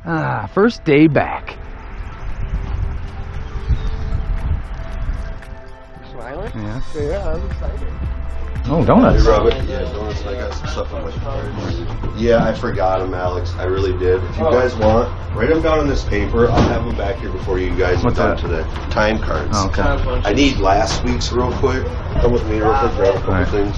First day back. Smiling? Yeah. Yeah, I'm excited. Oh, donuts. Hey, Robert. Yeah, donuts. I got some stuff on my fridge. Yeah, I forgot them, Alex. I really did. If you guys want, write them down on this paper. I'll have them back here before you guys What's done that? today. Time cards. Oh, okay. I need last week's real quick. Come with me real quick, grab a couple Right. things.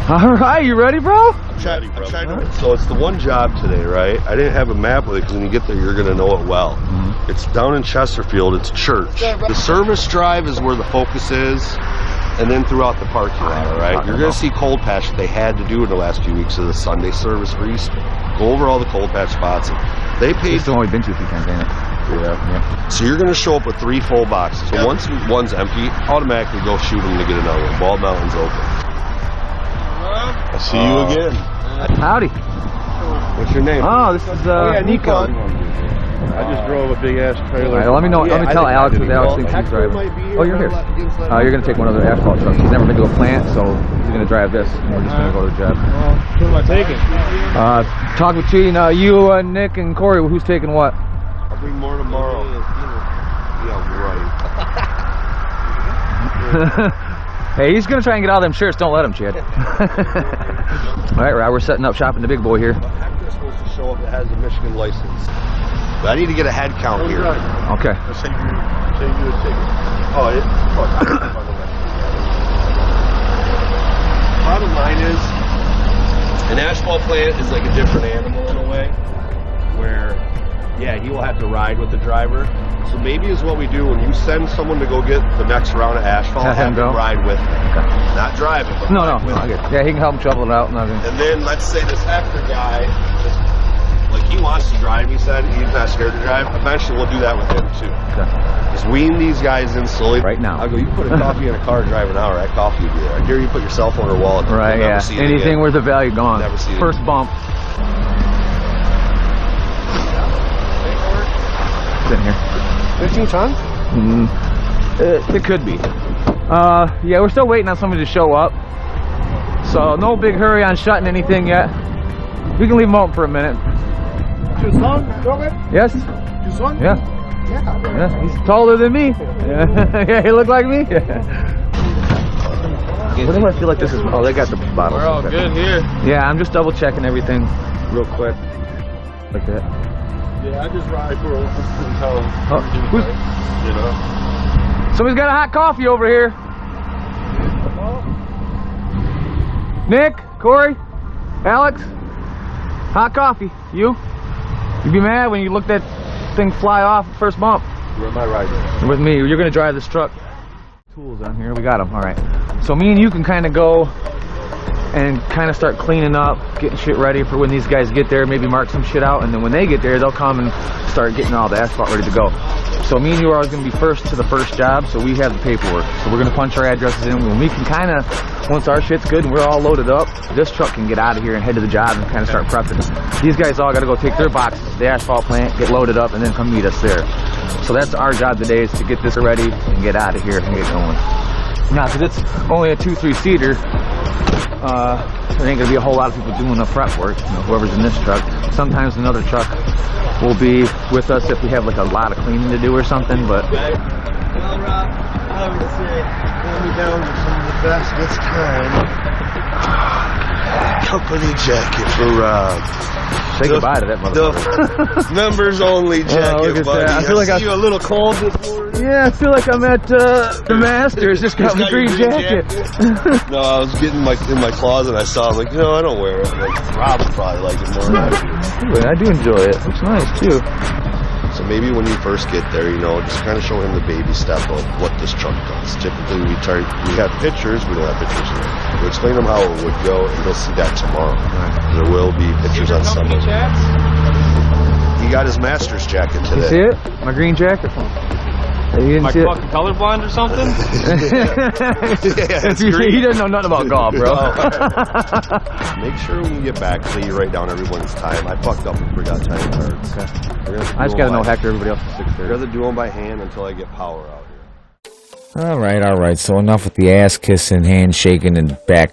All right, you ready, bro? So it's the one job today, right? I didn't have a map with it because when you get there, you're going to know it well. Mm-hmm. It's down in Chesterfield. It's church. The service drive is where the focus is, and then throughout the parking lot, all right? You're going to see cold patch that they had to do in the last few weeks of the Sunday service for Easter. Go over all the cold patch spots. They paid. It's only been 2 feet times, ain't it? Yeah. So you're going to show up with 3 full boxes. So once one's empty, automatically go shoot them to get another one. Bald Mountain's open. I'll see you again. Howdy. What's your name? Oh, this is Nico. I just drove a big ass trailer. All right, let me know. Let me tell Alex what Alex thinks he's driving. Oh, you're here. You're gonna take one of the asphalt trucks. He's never been to a plant, so he's gonna drive this. And we're just gonna go to the job. Who am I taking? Talk between you, Nick, and Corey. Who's taking what? I'll bring more tomorrow. Yeah, right. Hey, he's gonna try and get all them shirts. Don't let him, Chad. All right, we're setting up shop in the big boy here. Actor's supposed to show up that has a Michigan license. But I need to get a head count here. Okay. Let's say you a ticket. Oh, bottom line is, an asphalt plant is like a different animal in a way, where, yeah, he will have to ride with the driver. So maybe is what we do when you send someone to go get the next round of asphalt, Have him go? ride with him. Okay. Not driving, but No, ride with I him. get it. Yeah, he can help him shovel it out. And then let's say this Hector guy, just, like he wants to drive, he said, he's not scared to drive. Eventually we'll do that with him too. Okay. Just wean these guys in slowly. Right now. I'll go, you put a coffee in a car and drive an hour, that coffee will be there. I dare you put your cell phone or wallet. Right, You'll never yeah. see it Anything again. worth the value gone. Never see it First again. bump. It's in here. 15 tons? It could be. Yeah, we're still waiting on somebody to show up. So no big hurry on shutting anything yet. We can leave them open for a minute. Your son? Yes? Your son? Yeah. Yeah. He's taller than me. Yeah, he look like me. What do I feel like this is? Oh, they got the bottles. We're all good here. Yeah, I'm just double checking everything real quick. Like that. Yeah, I just ride for a town. Who's, You know? somebody's got a hot coffee over here. Nick, Corey, Alex, hot coffee. You be mad when you look that thing fly off the first bump. Where am I riding? With me, you're gonna drive this truck. Tools on here, we got them. All right. So me and you can kind of go and kind of start cleaning up, getting shit ready for when these guys get there. Maybe mark some shit out, and then when they get there, they'll come and start getting all the asphalt ready to go. So me and you are always going to be first to the first job, so we have the paperwork. So we're going to punch our addresses in. When we can kind of, once our shit's good and we're all loaded up, this truck can get out of here and head to the job and kind of start prepping. These guys all got to go take their boxes to the asphalt plant, get loaded up, and then come meet us there. So that's our job today, is to get this ready and get out of here and get going. Now, because it's only a 2-3 seater, there ain't gonna be a whole lot of people doing the prep work. You know, whoever's in this truck. Sometimes another truck will be with us if we have like a lot of cleaning to do or something. But Well, Rob, I would say hand-me-downs are some of the best this time. Company jacket for Rob. say goodbye to that motherfucker. Members only jacket, look at buddy. that. I feel like see you a little cold this morning. Yeah, I feel like I'm at the Masters. Just got my green jacket. No, I was getting in my closet and I saw it. I'm like, you know, I don't wear it. I'm like, Rob would probably like it more than I do. I do enjoy it. It's nice too. So maybe when you first get there, you know, just kind of show him the baby step of what this truck does. Typically, we have pictures. We don't have pictures here. We'll explain them how it would go, and he'll see that tomorrow. Right. There will be pictures on Sunday. He got his master's jacket today. You see it? My green jacket. You didn't Am I see it? fucking colorblind or something? It's He green. doesn't know nothing about golf, bro. Make sure when you get back today, you write down everyone's time. I fucked up and forgot time cards. Okay. I just gotta know Hector. Everybody else is 6:30. I'd rather do them by hand until I get power out here. All right. So enough with the ass kissing, handshaking, and back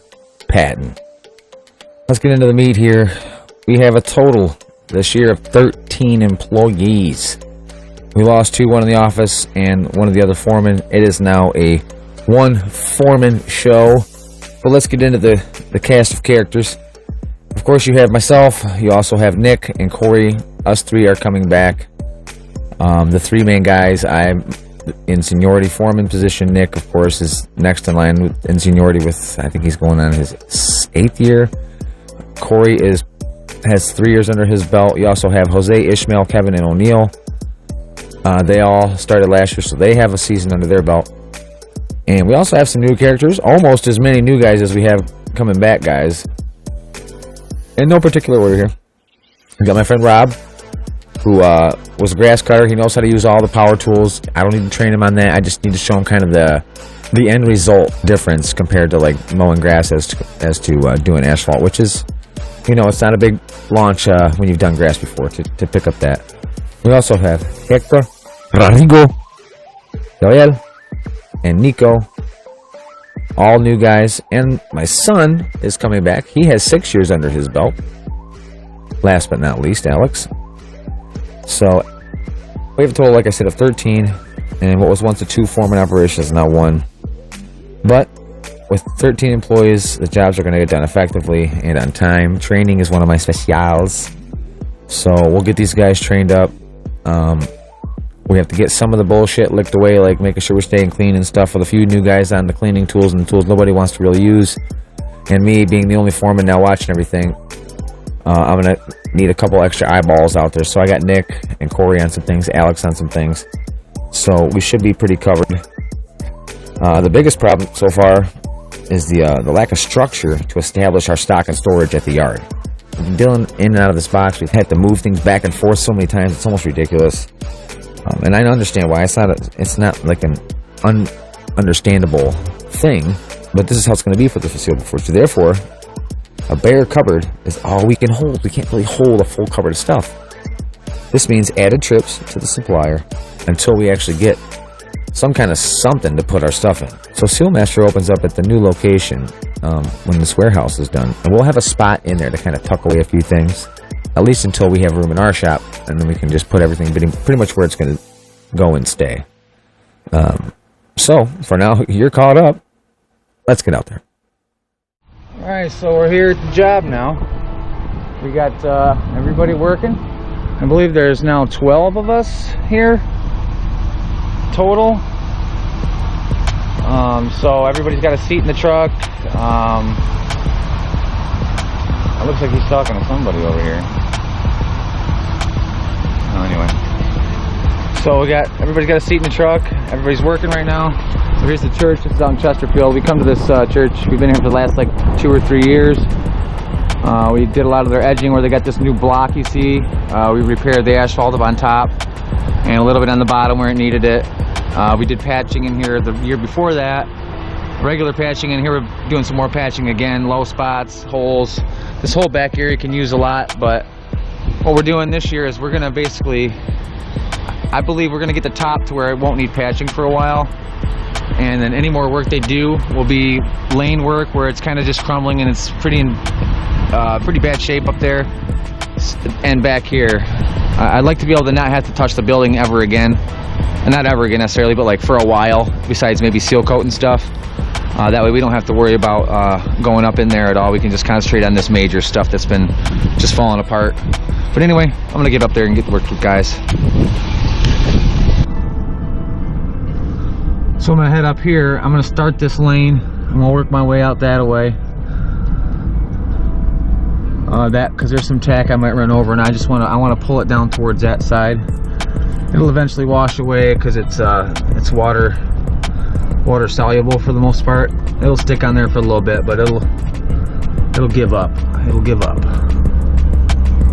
patent. Let's get into the meat here. We have a total this year of 13 employees. We lost 2, one in the office and one of the other foremen. It is now a one foreman show. But let's get into the cast of characters. Of course, you have myself. You also have Nick and Corey. Us 3 are coming back. The 3 main guys, I'm in seniority foreman position. Nick, of course, is next in line in seniority with, I think he's going on his 8th year. Corey has 3 years under his belt. You also have Jose, Ishmael, Kevin, and O'Neill. They all started last year, so they have a season under their belt. And we also have some new characters, almost as many new guys as we have coming back guys. In no particular order here. We got my friend Rob, who was a grass cutter. He knows how to use all the power tools. I don't need to train him on that. I just need to show him kind of the end result difference compared to like mowing grass as to doing asphalt, which is, you know, it's not a big launch when you've done grass before to pick up that. We also have Hector, Rodrigo, Joel, and Nico. All new guys. And my son is coming back. He has 6 years under his belt. Last but not least, Alex. So we have a total, like I said, of 13. And what was once a 2 foreman operation is now 1. But with 13 employees, the jobs are going to get done effectively and on time. Training is one of my specials. So we'll get these guys trained up. We have to get some of the bullshit licked away, like making sure we're staying clean and stuff, with a few new guys on the cleaning tools and tools nobody wants to really use. And me being the only foreman now watching everything, I'm going to need a couple extra eyeballs out there. So I got Nick and Corey on some things, Alex on some things. So we should be pretty covered. The biggest problem so far is the lack of structure to establish our stock and storage at the yard. We've been dealing in and out of this box. We've had to move things back and forth so many times. It's almost ridiculous. And I understand why. It's not like an understandable thing, but this is how it's going to be for the foreseeable future. Therefore, a bare cupboard is all we can hold. We can't really hold a full cupboard of stuff. This means added trips to the supplier until we actually get some kind of something to put our stuff in. So Sealmaster opens up at the new location when this warehouse is done. And we'll have a spot in there to kind of tuck away a few things, at least until we have room in our shop, and then we can just put everything pretty much where it's going to go and stay. So, for now, you're caught up. Let's get out there. Alright, so we're here at the job now. We got everybody working. I believe there's now 12 of us here total. So everybody's got a seat in the truck. It looks like he's talking to somebody over here. Oh, anyway. So everybody's got a seat in the truck. Everybody's working right now. So here's the church. This is out in Chesterfield. We come to this church. We've been here for the last like 2 or 3 years. We did a lot of their edging where they got this new block you see. We repaired the asphalt up on top and a little bit on the bottom where it needed it. We did patching in here the year before that. Regular patching in here. We're doing some more patching again. Low spots, holes. This whole back area can use a lot, but what we're doing this year is we're going to basically, I believe we're going to get the top to where it won't need patching for a while. And then any more work they do will be lane work where it's kind of just crumbling and it's pretty bad shape up there and back here. I'd like to be able to not have to touch the building ever again. And not ever again necessarily, but like for a while, besides maybe seal coat and stuff. That way we don't have to worry about going up in there at all. We can just concentrate on this major stuff that's been just falling apart. But anyway, I'm going to get up there and get to work with guys. So I'm going to head up here. I'm going to start this lane. I'm going to work my way out that way. Because there's some tack I might run over, and I want to pull it down towards that side. It'll eventually wash away because it's water soluble for the most part. It'll stick on there for a little bit, but it'll give up. It'll give up.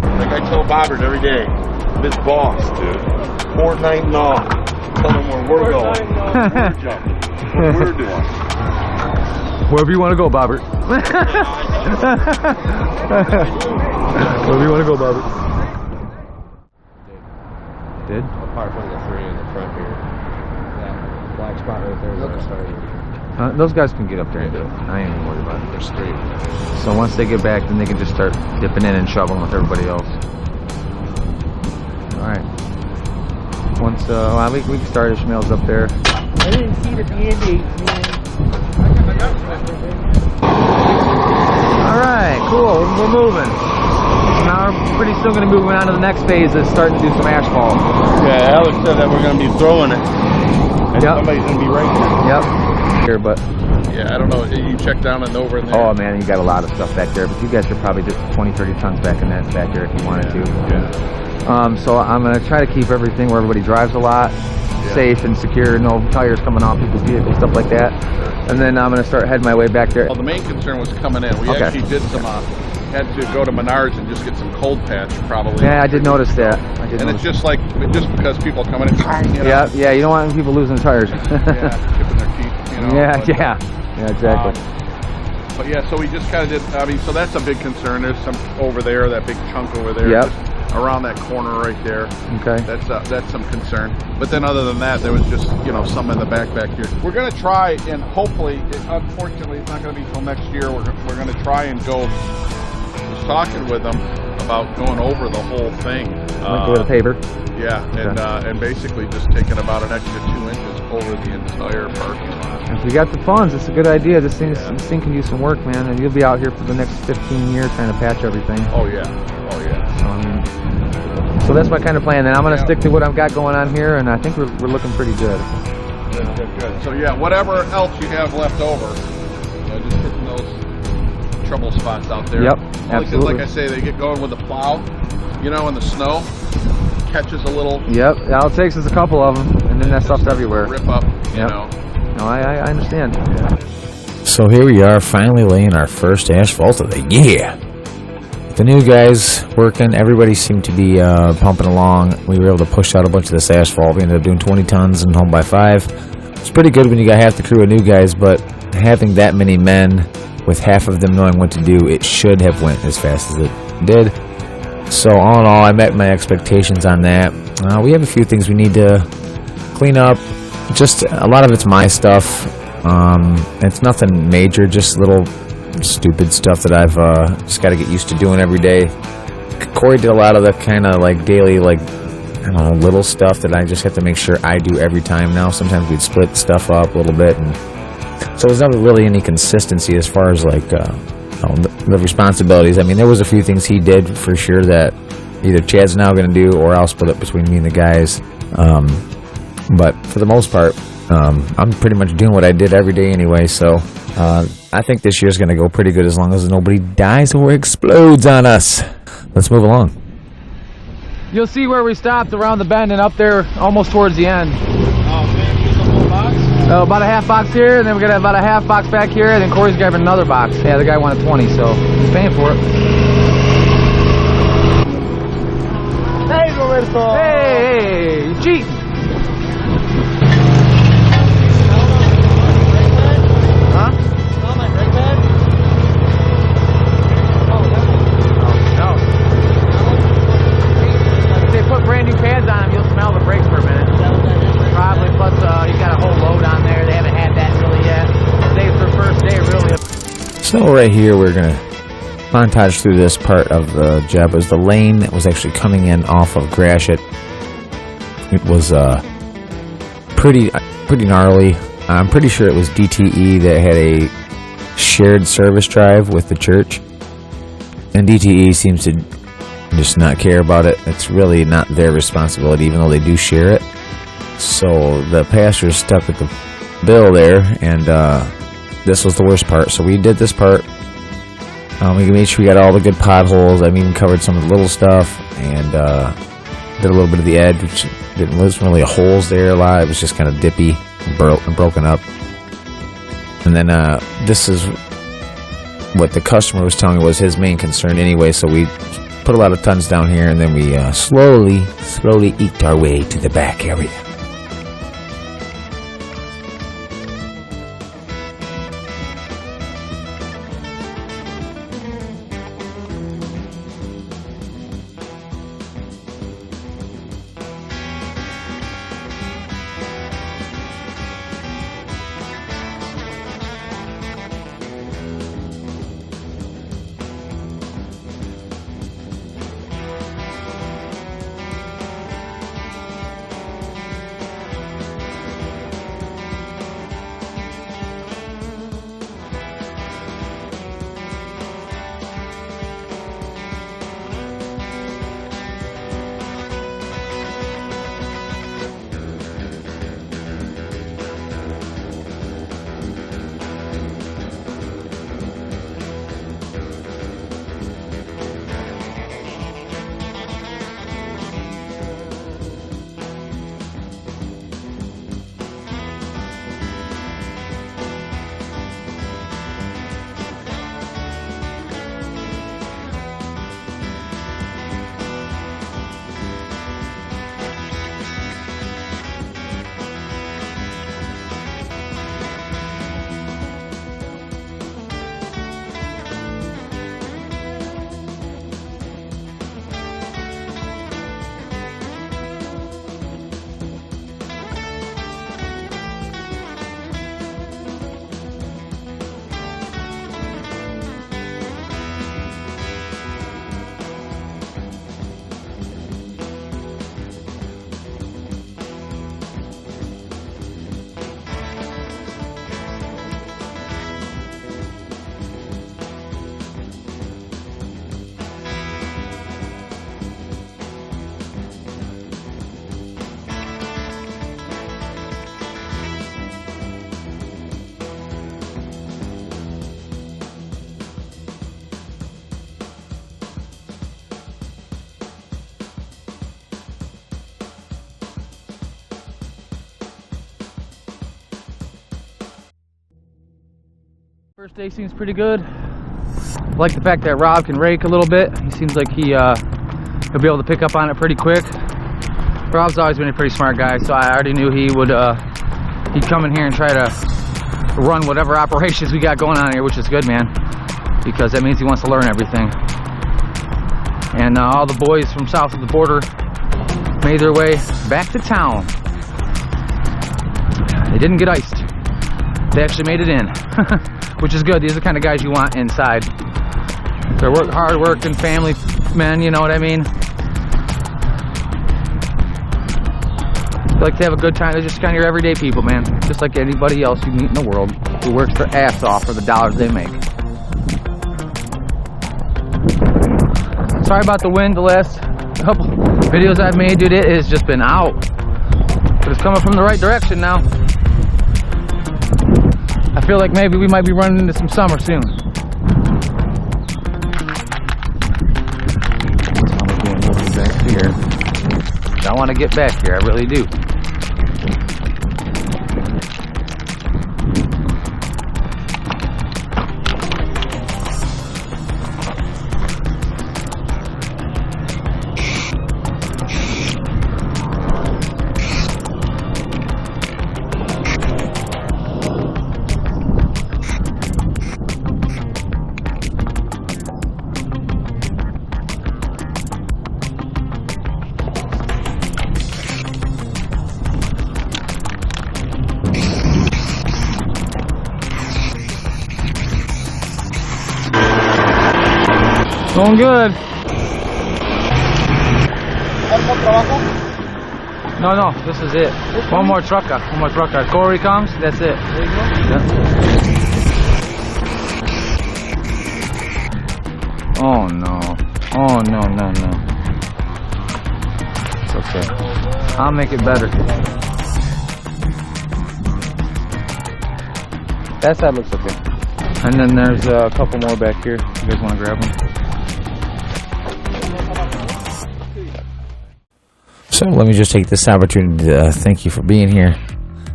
Like I tell Bobbert every day, I'm his boss, dude. Fortnite and all. Tell him where we're going. What we're doing. Wherever you want to go, Bobbert. Wherever you want to go, Bobbert. Did? Apart from the 3 in the front here. That black spot right there is where I started. Those guys can get up there and do it. I ain't even worried about it. There's 3. So once they get back, then they can just start dipping in and shoveling with everybody else. Alright. Once, we can start. Ishmael's up there. I didn't see the Band-Aids, man. Alright, cool. We're moving. Now we're pretty soon going to move on to the next phase of starting to do some asphalt. Yeah, Alex said that we're going to be throwing it. And somebody's going to be right there. Yep. Here, but... Yeah, I don't know. You check down and over in there. Oh, man, you got a lot of stuff back there. But you guys could probably do 20, 30 tons back in that back there if you wanted to. Yeah. So I'm going to try to keep everything where everybody drives a lot. Safe and secure, no tires coming off people's vehicles, stuff like that. And then I'm going to start heading my way back there. Well, the main concern was coming in. We actually did some, had to go to Menards and just get some cold patch probably. Yeah, I did notice that. It's just like, just because people coming in, you know. Yeah, you don't want people losing tires. Chipping their teeth, you know. Yeah, exactly. But yeah, so we just kind of did, I mean, so that's a big concern. There's some over there, that big chunk over there. Yep. Just around that corner right there. Okay. That's some concern. But then other than that, there was just, you know, some in the back here. We're going to try, and hopefully, unfortunately, it's not going to be until next year. We're going to try and go, I was talking with them about going over the whole thing. With a paver. Yeah, and basically just taking about an extra 2 inches over the entire parking lot. If you got the funds, it's a good idea. This thing can use some work, man, and you'll be out here for the next 15 years trying to patch everything. Oh yeah. So that's my kind of plan. And I'm going to stick to what I've got going on here, and I think we're looking pretty good. Good. So yeah, whatever else you have left over, just hitting those trouble spots out there. Yep, absolutely. Like I say, they get going with the plow, you know, and the snow catches a little. Yep, all it takes is a couple of them, and then that stuff's everywhere. Rip up, you know. No, I understand. Yeah. So here we are, finally laying our first asphalt of the year. The new guys working, everybody seemed to be pumping along. We were able to push out a bunch of this asphalt. We ended up doing 20 tons and home by 5. It's pretty good when you got half the crew of new guys, but having that many men with half of them knowing what to do, it should have went as fast as it did. So all in all, I met my expectations on that. We have a few things we need to clean up. Just a lot of it's my stuff. It's nothing major, just little stupid stuff that I've just got to get used to doing every day. Corey did a lot of the kind of like daily, like, I don't know, little stuff that I just have to make sure I do every time now. Sometimes we'd split stuff up a little bit, and so there's never really any consistency as far as like the responsibilities. I mean, there was a few things he did for sure that either Chad's now going to do or I'll split up between me and the guys. But for the most part, I'm pretty much doing what I did every day anyway, so I think this year's going to go pretty good as long as nobody dies or explodes on us. Let's move along. You'll see where we stopped around the bend and up there almost towards the end. Oh, man, use the whole box? About a half box here, and then we're going to have about a half box back here, and then Corey's grabbing another box. Yeah, the guy wanted 20, so he's paying for it. Hey, Roberto! Hey, you cheating. Huh? Smell my brake pad? No. If they put brand new pads on them, you'll smell the brakes for a minute. Probably, plus you got a whole load on there. They haven't had that really yet. Today's their first day, really. So right here, we're going to montage through this part of the job. It was the lane that was actually coming in off of Gratiot. It was pretty gnarly. I'm pretty sure it was DTE that had a shared service drive with the church, and DTE seems to just not care about it. It's really not their responsibility, even though they do share it. So the pastor's stuck with the bill there, and this was the worst part. So we did this part. We made sure we got all the good potholes. I even covered some of the little stuff, and did a little bit of the edge, which wasn't really holes there a lot. It was just kind of dippy and broken up. And then this is what the customer was telling me was his main concern anyway, so we put a lot of tons down here, and then we slowly eked our way to the back area. First day seems pretty good. I like the fact that Rob can rake a little bit. He seems like he'll be able to pick up on it pretty quick. Rob's always been a pretty smart guy, so I already knew he would he'd come in here and try to run whatever operations we got going on here, which is good, man, because that means he wants to learn everything. And all the boys from south of the border made their way back to town. They didn't get iced. They actually made it in, which is good. These are the kind of guys you want inside. They're hard-working family men, you know what I mean? They like to have a good time. They're just kind of your everyday people, man. Just like anybody else you meet in the world who works their ass off for the dollars they make. Sorry about the wind. The last couple videos I've made, dude, it has just been out. But it's coming from the right direction now. I feel like maybe we might be running into some summer soon. Back here. I want to get back here, I really do. Going good. No, this is it. One more trucker. Corey comes, that's it. There you go. Yeah. Oh no. No. It's okay. I'll make it better. That side looks okay. And then there's a couple more back here. You guys want to grab them? So let me just take this opportunity to thank you for being here,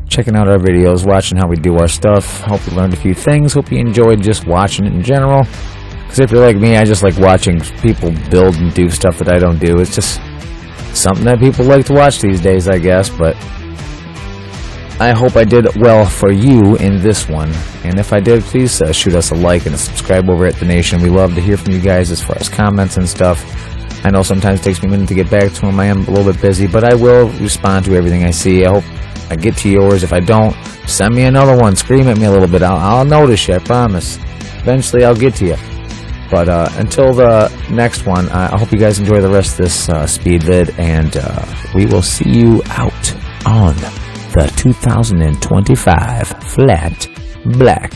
checking out our videos, watching how we do our stuff. Hope you learned a few things. Hope you enjoyed just watching it in general. Because if you're like me, I just like watching people build and do stuff that I don't do. It's just something that people like to watch these days, I guess. But I hope I did well for you in this one. And if I did, please shoot us a like and a subscribe over at The Nation. We love to hear from you guys as far as comments and stuff. I know sometimes it takes me a minute to get back to them. I am a little bit busy, but I will respond to everything I see. I hope I get to yours. If I don't, send me another one. Scream at me a little bit. I'll notice you, I promise. Eventually, I'll get to you. But until the next one, I hope you guys enjoy the rest of this speed vid, and we will see you out on the 2025 Flat Black.